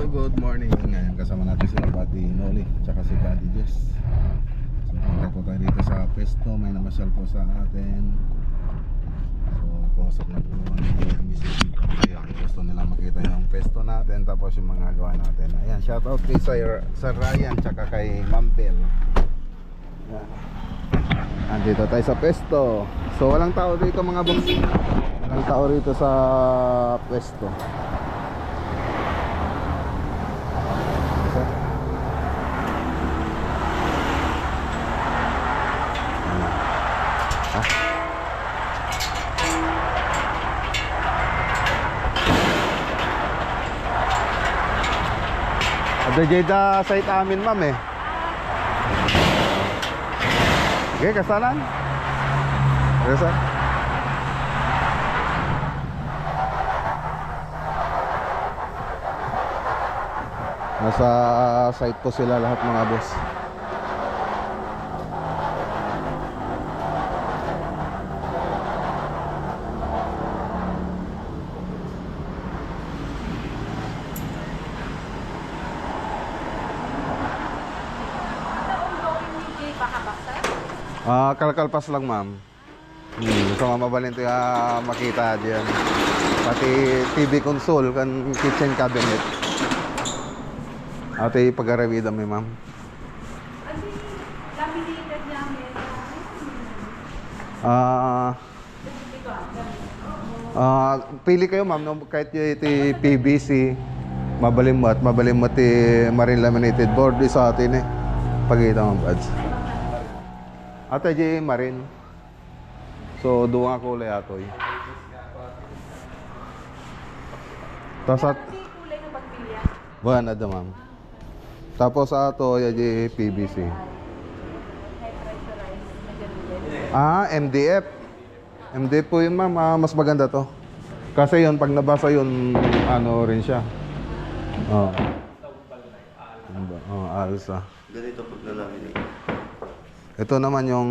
good morning. Ngayon kasama natin sila Buddy Noli tsaka si Buddy Jess. So punta po tayo dito sa pesto. May namasyal po sa atin. So kausap na po ni Mrs. dito. Kaya gusto nila makita yung pesto natin, tapos yung mga gawa natin. Ayan, shoutout kay Sir Ryan tsaka kay Ma'am Bell. Ayan. Andito tayo sa pesto. So walang tao dito mga boss. Walang tao rito sa pesto. Ada jeda site amin ma'am eh. Okay, kasalan. Kasalan. Nasa site po sila lahat mga boss. Kalkalpas lang ma'am. Gusto nga mabalint makita diyan. Pati TV console kan kitchen cabinet. Ate pag-arawid mi ma'am. Pili kayo ma'am no, kahit yung PVC mabalimot marine laminated board isa atin eh. Pagkita mo buds. Ate J Marin. So duwa ko kulay atoy. Tapos at kulay ng pagpilya. buwan ada ma'am. Tapos ato ya J PVC. MDF. MDF po yun ma'am, mas maganda to. Kasi yun pag nabasa yun ano rin siya. Oh. Alsa. Ganito pag nalamin. Ito naman yung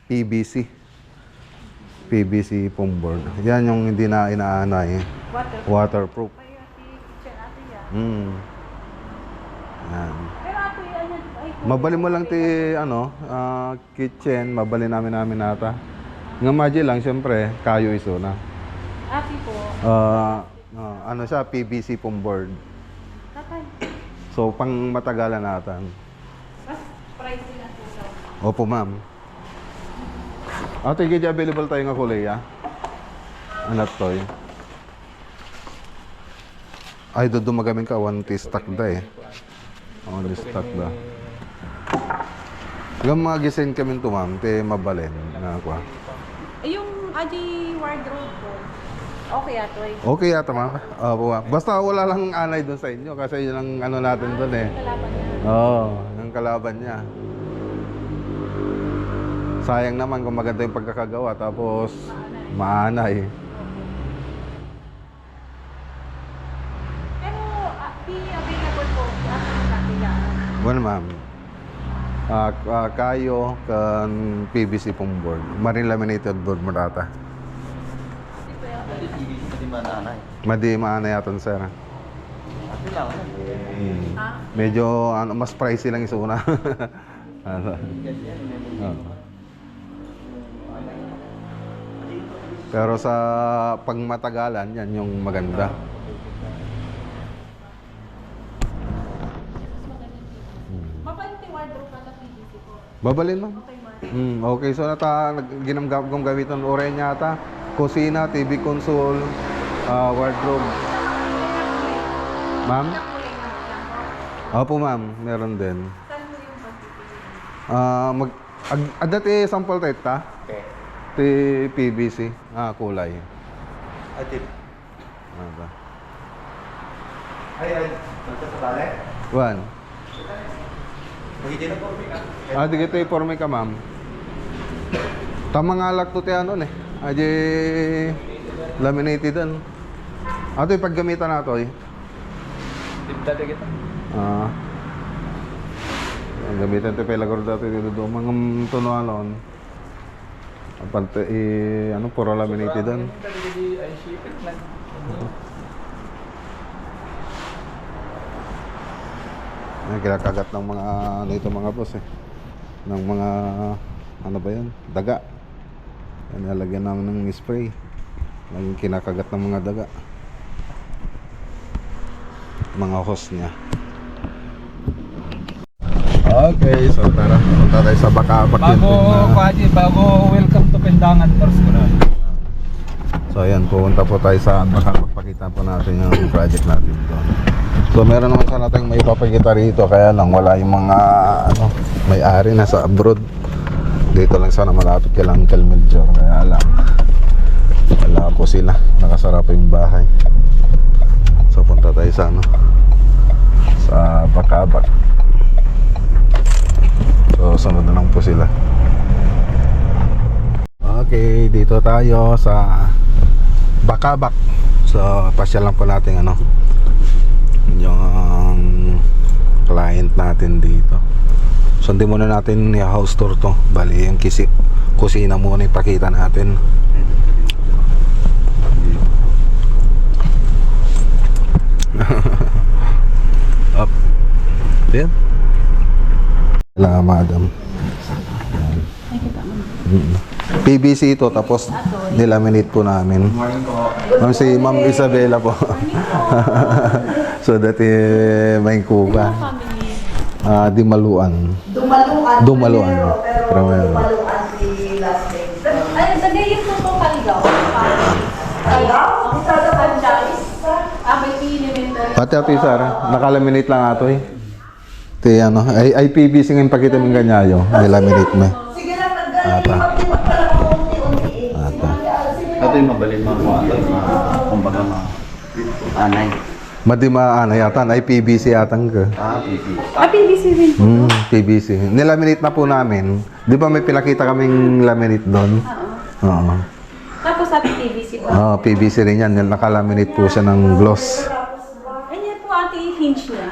PVC. PVC foam board. Yan yung hindi na inaanay. Waterproof. Yan. Mabali mo lang kitchen, mabali namin nata. Nga madya lang siyempre, kayo iso na. Ati po. Ano siya, PVC foam board. So pang matagalan natin. Mas pricey lang po daw. Opo ma'am. Ate, gaya available tayo nga kulay Anat to eh. Ay, doon dumagamin ka, one stock da eh. One stock da. Yung mga gisin kami to ma'am, te mabalin na ako. Yung Adi wardrobe po. Okay ato eh. Okay yata ma'am. Basta wala lang anay doon sa inyo kasi yun ang ano natin doon eh. Kalaban niya. Oo, yung kalaban niya. Sayang naman kung maganda yung pagkakagawa tapos maanay. Pero di available po ang katilaan. Well ma'am, kayo kan PVC foam board, marine laminated board mo data. Hindi mananay. Madi maanay aton sir. Ate lang. Medyo mas pricey lang isuna. Ano? Pero sa pagmatagalan, yan yung maganda. Mabaliti wardrobe pala PVC po. Babalin ma'am. Okay, ma'am. Okay, so ginamgamit kong gamit ng oren yata. Kusina, TV console, wardrobe. Ma'am? Ilang kulay na lang po. Opo ma'am, meron din. Saan mo yung pagpipili? Adati sample type ta? Okay. Ti PVC, kulay. Ate. Ano ba? Ay, magkasabali? One. Magiging na po, Mika. Di kita iporme ka ma'am. Tama nga lak to ti ano eh. Aje laminated an. Ato yung paggamitan na to eh. Tinta na kita. Ang gamitan ito pelagor dati dito doon. Mga tunualon. Ano, puro laminated doon. Ay, kinakagat ng mga dito mga boss eh. Ng mga ano ba 'yan? Daga. Yan, nalagyan namin ng spray. Laging kinakagat ng mga daga. Mga host niya. Okay, so tara. Punta tayo sa Bacabak. Bago welcome to Pendangan first ko na. So ayan, pupunta po tayo sa Bacabak. Pakita po natin yung project natin doon. So meron naman sana tayong may papakita rito, kaya lang wala yung mga ano, may-ari nasa abroad. Dito lang sana malapit kay Uncle Melchor, kaya lang wala po sila, nakasara po yung bahay. So punta tayo sa ano, sa Bacabak. So sunod na lang po sila. Okay, dito tayo sa Bacabak. So pasyal lang po natin ano, yung client natin dito. So hindi muna natin i-house tour to, bali yung kusina muna ipakita natin. Up. Yan. Wala, madam. PVC ito, tapos nilaminate po namin. Ma'am, si Ma'am Isabela po. So dati may kuba. Dimaluan. Dumaluan. Pero dumaluan si last name. Ay, tagay yung totoo Kaligaw. Kaligaw? Isa sa franchise. May elementary. Pati Ate Sara, nakalaminate lang ato eh. Ti ano, ay PVC ngayon pakita mong ganyayo. Nilaminate mo. Sige lang, naggaling pa lang ako unti-unti. Ata. Ito yung mabalin mga kumbaga mga anay. Madima ano yata, ay PVC yatang ka. PP. PVC rin. PVC. Nilaminate na po namin. Di ba may pinakita kaming laminate doon? Oo. Tapos sabi PVC ba? Oo, PVC rin yan. Nakalaminate po siya ng gloss. Ganyan po ate yung hinge niya.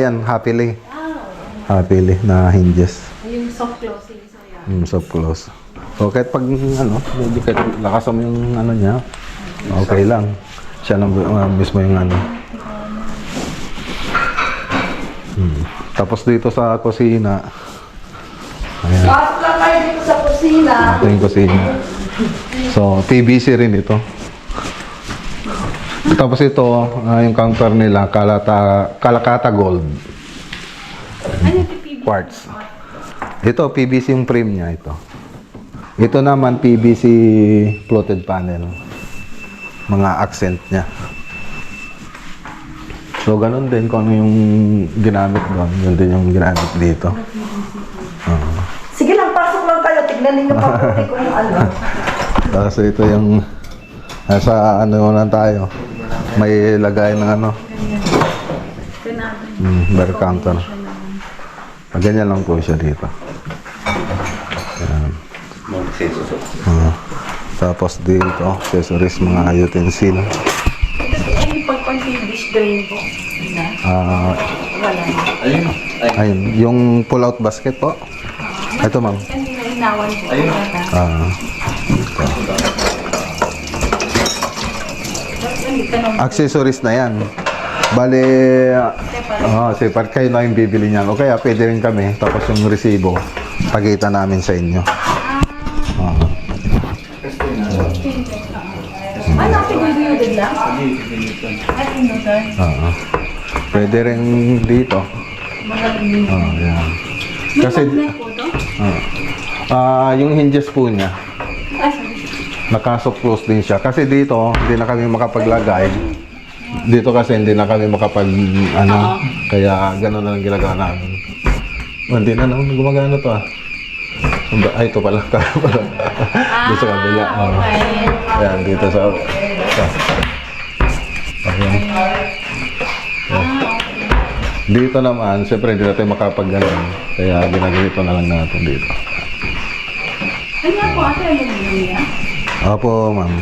Yan, happily. Happily na hinges. Yung soft closing. So yan. Soft close. So kahit pag ano, medyo kahit lakas mo yung ano niya, okay lang. Siya lang mismo yung ano. Tapos dito sa kusina. Ayan. Pasok lang kayo dito sa kusina. Ito yung kusina. So, PVC rin ito. Tapos ito, yung counter nila, Kalakata Gold. Ano yung PVC? Quartz. Ito, PVC yung frame niya ito. Ito naman, PVC floated panel. Mga accent niya. So, ganun din kung ano yung ginamit doon. Yun din yung ginamit dito. Sige lang, pasok lang kayo. Tignan ninyo pabuti kung ano. Tapos ito yung nasa ano lang tayo. May lagay ng ano. Bar counter. Ganyan lang po siya dito. Ayan. Tapos dito, accessories, mga utensil. Ay, pag-dish drain po. Wala. Ayun, yung pull-out basket po. Ito ma'am. Kanina inawan po. Accessories na yan. Bale, separate kayo na yung bibili niyan. O kaya pwede rin kami. Tapos yung resibo, pagkita namin sa inyo. Ano, pinigilid lang? At inutan. Pwede rin dito. Magaling din. Yan. May Kasi, magnet po to? yung hinges po niya, Ah, sorry. naka-soft close din siya. Kasi dito, hindi na kami makapaglagay. Dito kasi hindi na kami kaya gano'n na lang ginagawa namin. Hindi na naman gumagana to Ay, ito pala. Dito sa kabila. Okay. Ayan, dito sa... Ayan. Dito naman, siyempre hindi natin makapag-ganon. Kaya ginaganito na lang natin dito. Kanya po ate, aluminum niya? Opo, ma'am.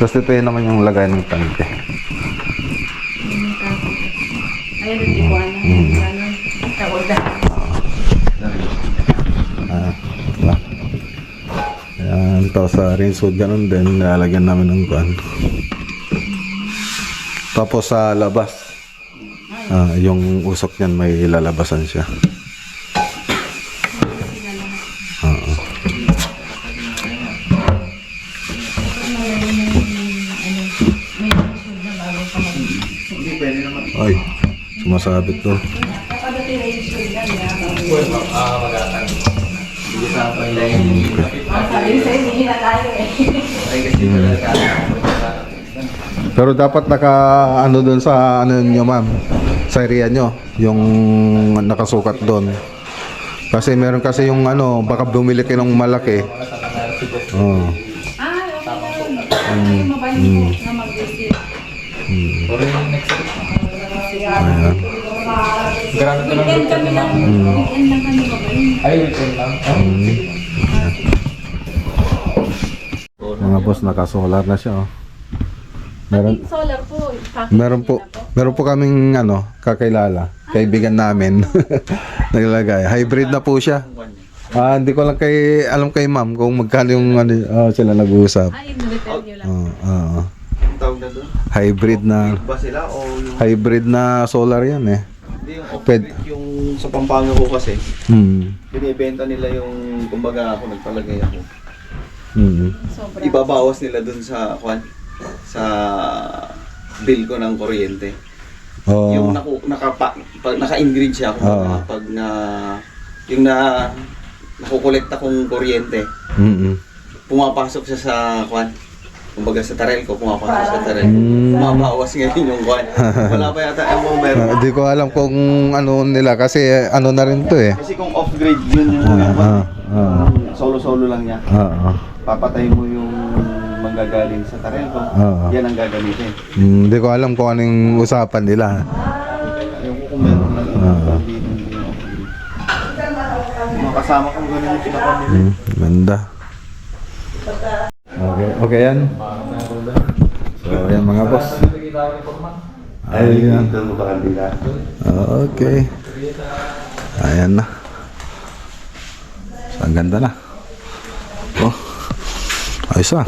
Tapos ito yun naman yung lagay ng tangke. Ayun, yung iguana. Tawag na. Ayan, ito sa rinsewood, ganun din. Nilalagyan namin ng kuwan. Tapos sa labas, Yung usok niyan may lalabasan siya. Oo. Ay, sumasabit to. Pero dapat naka ano doon sa ano niyo ma'am, sa area nyo, yung nakasukat doon. Kasi meron kasi yung ano, baka bumili kayo ng malaki. Oh. Ah, okay na yun. Mabalik ko na mag-visit. Ayan. Weekend kami lang. Weekend lang kami mabalik. Ay, weekend lang. Mga boss, naka-solar na siya oh. Meron Solar po. meron po kaming ano, kakilala, kaibigan namin. Naglagay. Hybrid na po siya. Hindi ko lang alam kay ma'am kung magkano yung ano, sila nag-uusap. Ay, in-repair nyo lang. Ang tawag na doon? Hybrid na Ba sila o yung... hybrid na solar yan eh. Hindi yung off-grid, yung sa Pampanga ko kasi. Binibenta nila yung, kumbaga ako nagpalagay ako. Sobra. Ibabawas nila dun sa sa bill ko ng kuryente. Oh. Yung naka-ingrid siya kumbaga, pag na yung nakukolekta kong kuryente, pumapasok siya sa kumbaga sa tarel ko, pumapasok sa tarel ko. Mabawas ngayon yung wala pa yata ang meron. Hindi ko alam kung ano nila kasi ano na rin to eh. Kasi kung off-grid yun yung solo-solo lang niya. Papatay mo yung manggagaling sa tarel ko. Yan ang gagamitin. Hindi ko alam kung anong usapan nila. Yung kung meron na lang hindi off-grid. Mga kasama kong ganun yung pinapamili. Ganda. Okay yan. So yan mga boss. Ayan. Okay. Ayan na. So, ang ganda na. Oh. Ayos ah.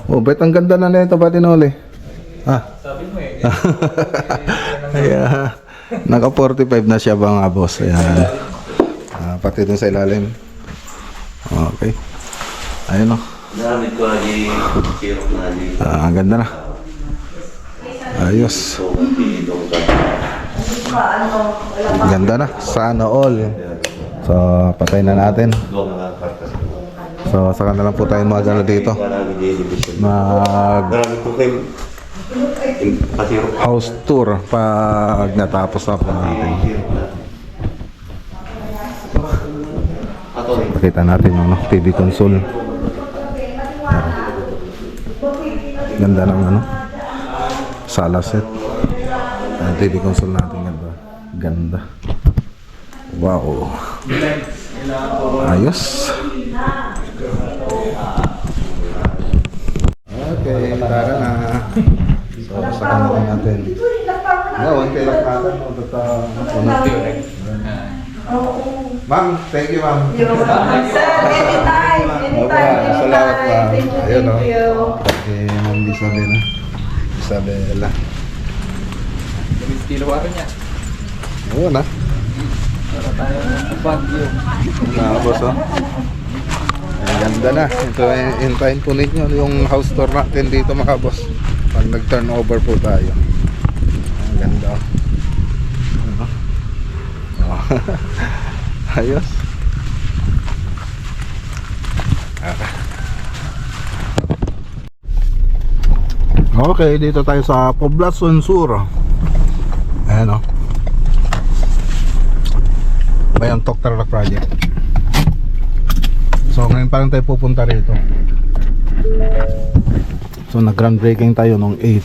Oh, bet ang ganda na nito ba tinuli? Sabi mo eh. Ayan. Naka 45 na siya mga boss. Ayan. Pati dun sa ilalim. Okay. Ayun oh. Gamit ko lagi sirok na dito. Ang ganda na. Ayos. Ganda na. Sana all. So, patay na natin. So, saka na lang po tayo magano dito. House tour pag natapos na po natin. Pakita natin yung TV console. Ganda ng ano, sala set. TV console natin ganda. Ganda. Wow. Ayos. Okay, tara na. So, saka na lang natin. One kay lang natin. Ma'am, thank you ma'am. Sir, anytime. Salamat ma'am. Ayun o. Thank you. Okay, ma'am Isabela. Isabela. Kilowatt niya. Oo na. Para tayo Baguio. Boss o. Ang ganda na. Ito, hintayin po ninyo yung house tour natin dito mga boss. Pag nag-turnover po tayo. Ang ganda o. Ayos. Okay, dito tayo sa Poblacion Sur. Ayan o. Bayang Toktarlac Project. So ngayon pa lang tayo pupunta rito. So nag-groundbreaking tayo nung 8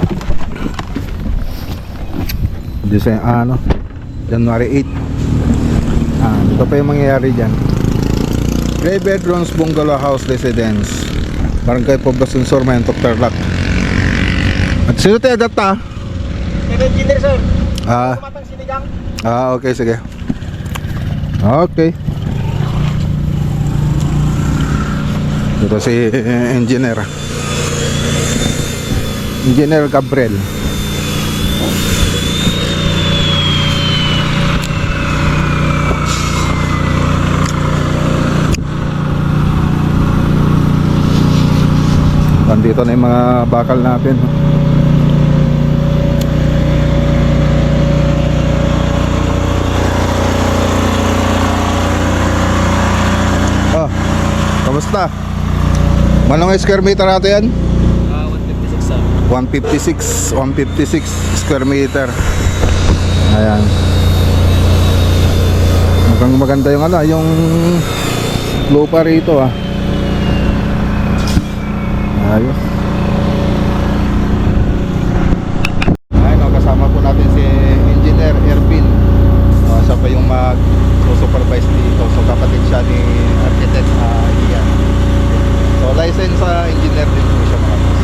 January 8. Ito pa yung mangyayari dyan. 3 bedrooms bungalow house residence, Barangay Poblacion Sur, Mayang Toktarlac. At sino tayo data? Engineer sir. Okay, sige. Okay. Ito si Engineer Gabriel. Nandito na yung mga bakal natin. Oh, kamusta? Manong square meter natin yan? 156 square meter. Ayan. Mukhang maganda yung ano, yung lupa rito ah. Ayos. Ayun, oh, kasama po natin si Engineer Ervin. Siya pa yung mag-supervise dito. So kapatid siya ni Architect Ian. So license sa engineer din po siya mga boss.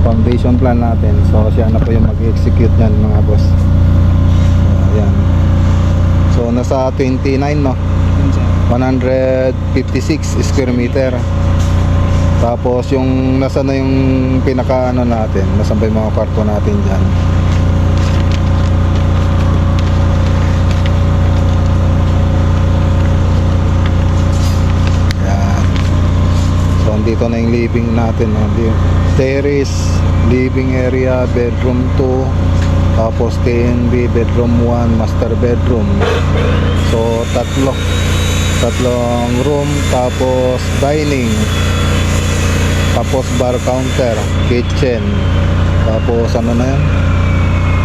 Foundation plan natin. So siya na po yung mag-execute niyan mga boss. Ayan. So nasa 29 no. 156 square meter. Tapos yung nasa na yung pinaka ano natin, nasan ba yung mga kwarto natin dyan. Yan. So andito na yung living natin, terrace, living area, bedroom 2, tapos TNB, bedroom 1, master bedroom. So tatlong room, tapos dining, tapos bar counter, kitchen, tapos ano na yan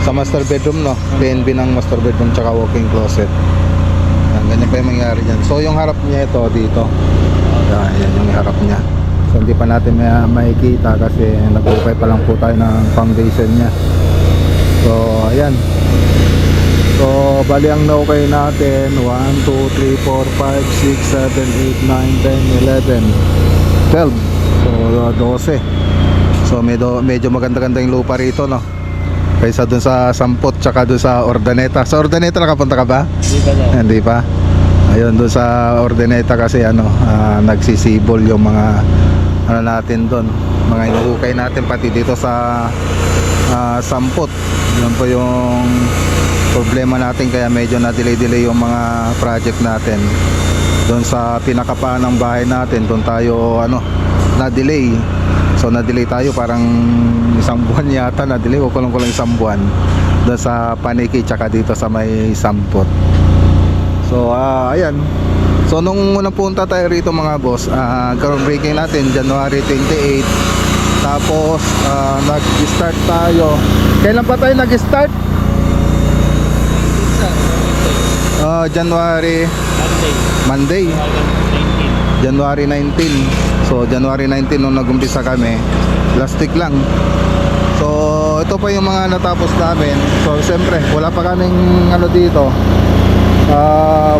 sa master bedroom no, TNB ng master bedroom tsaka walk-in closet. Ganyan pa yung mangyari dyan. So yung harap niya ito dito, yan yung harap niya. So hindi pa natin makikita kasi nag-ukay pa lang po tayo ng foundation niya. So ayan. So bali ang na-okay natin 1, 2, 3, 4, 5, 6, 7, 8, 9, 10, 11, 12. So 12. So medyo maganda-ganda yung lupa rito no, kaysa dun sa Sampot tsaka dun sa Ordaneta. Sa Ordaneta nakapunta ka ba? Hindi pa. Ayun, dun sa Ordaneta kasi ano, nagsisibol yung mga ano natin dun, mga inuukay natin, pati dito sa Sampot. Yun po yung problema natin, kaya medyo na-delay yung mga project natin. Doon sa pinakapaan ng bahay natin, doon tayo ano, na-delay. So na-delay tayo parang isang buwan yata na-delay, o kulang-kulang isang buwan doon sa Paniki tsaka dito sa may Sampot. So ayan. So nung unang punta tayo rito mga boss, groundbreaking natin January 28. Tapos nag-start tayo. Kailan pa tayo nag-start? January Monday. January 19. So January 19 nung nag-umpisa kami, last week lang. So ito pa yung mga natapos namin. So siyempre wala pa kaming ano dito,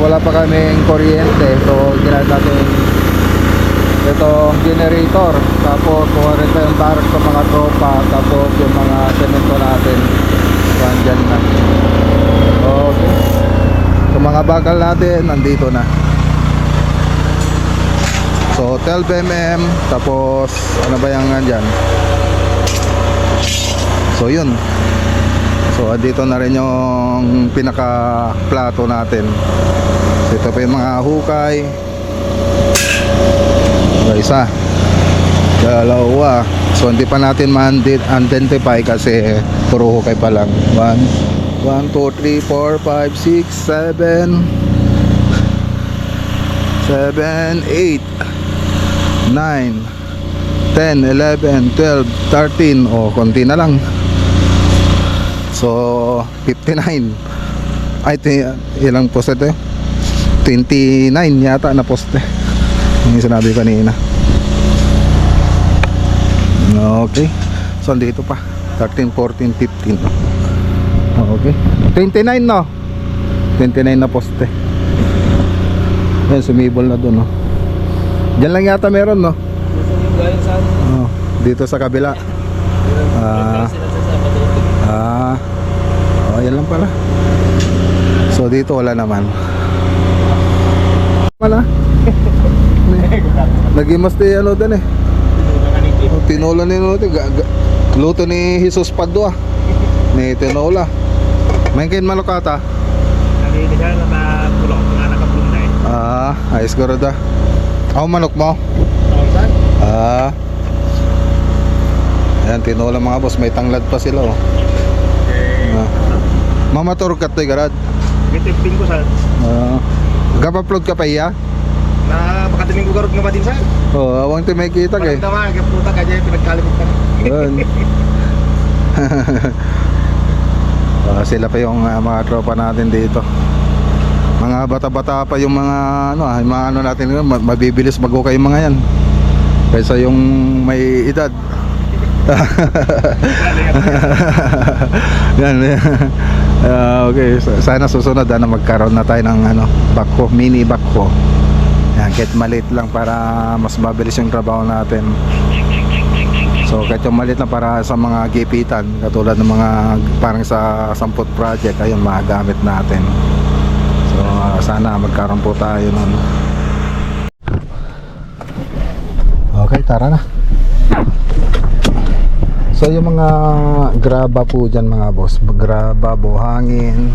wala pa kaming kuryente. So ginamit natin itong generator. Tapos kuha rin tayong tarak sa mga tropa. Tapos yung mga semento natin dyan na. Okay. So mga bakal natin nandito na. So 12mm. Tapos ano ba yung nandyan? So yun. So dito na rin yung pinaka plato natin. So ito pa yung mga hukay. So isa, dalawa. So hindi pa natin ma-identify kasi puro hukay pa lang. 1, 2, 3, 4, 5, 6, 7 7, 8 9, 10, 11, 12, 13. O konti na lang. So 59. Ay ilang poste ito? 29 yata na poste. Yung sinabi kanina. Okay. So dito pa 13, 14, 15. Okay. 29 no. 29 na poste. Yan, sumibol na doon no. Diyan lang yata meron no. Dito sa kabila. Yan lang pala. So dito wala naman. Wala. Nagimas tayo ano din eh. Tinola ni Nuti. Luto ni Jesus Padua. Ni tinola. Main kain malukata. Hindi ka na pulo nga nakapulong na eh. ayos ko rin da. Ako manok mo? Ang saan? Ayan, tinola mga boss. May tanglad pa sila oh. Mamatur ka to'y garad. Gitipin ko saan? Gap-upload ka pa iya? Na makatiming ko garot nga ba din saan? Awang ti may kita kay. Walang tama, kaputa ka dyan, pinagkalimit ka na. Yun. Sila pa yung mga tropa natin dito. Mga bata-bata pa yung mga yung mga natin ngayon, mabibilis mag-okay yung mga yan. Kaysa yung may edad. Yan. Okay, sana susunod na magkaroon na tayo ng backhoe, mini backhoe. Yan, kahit maliit lang para mas mabilis yung trabaho natin. So kahit yung maliit lang para sa mga gipitan, katulad ng mga parang sa samput project, ayun magagamit natin. So sana magkaroon po tayo nun. Okay, tara na. So yung mga graba po dyan mga boss, graba, buhangin.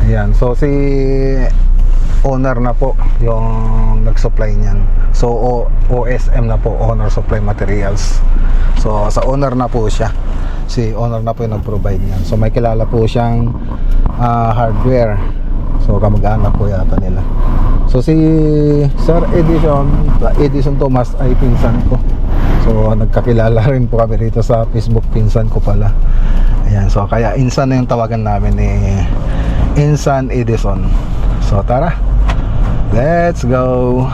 Ayan, so si owner na po yung nag-supply niyan. So OSM na po, Owner Supply Materials. So sa owner na po siya. Si owner na po yung nag-provide niyan. So may kilala po siyang hardware. So kamag-anak po yata nila. So si Sir Edison Thomas ay pinsan ko. So nagkakilala rin po kami rito sa Facebook, pinsan ko pala. Ayan, so kaya Insan na yung tawagan namin ni Insan Edison. So tara, let's go.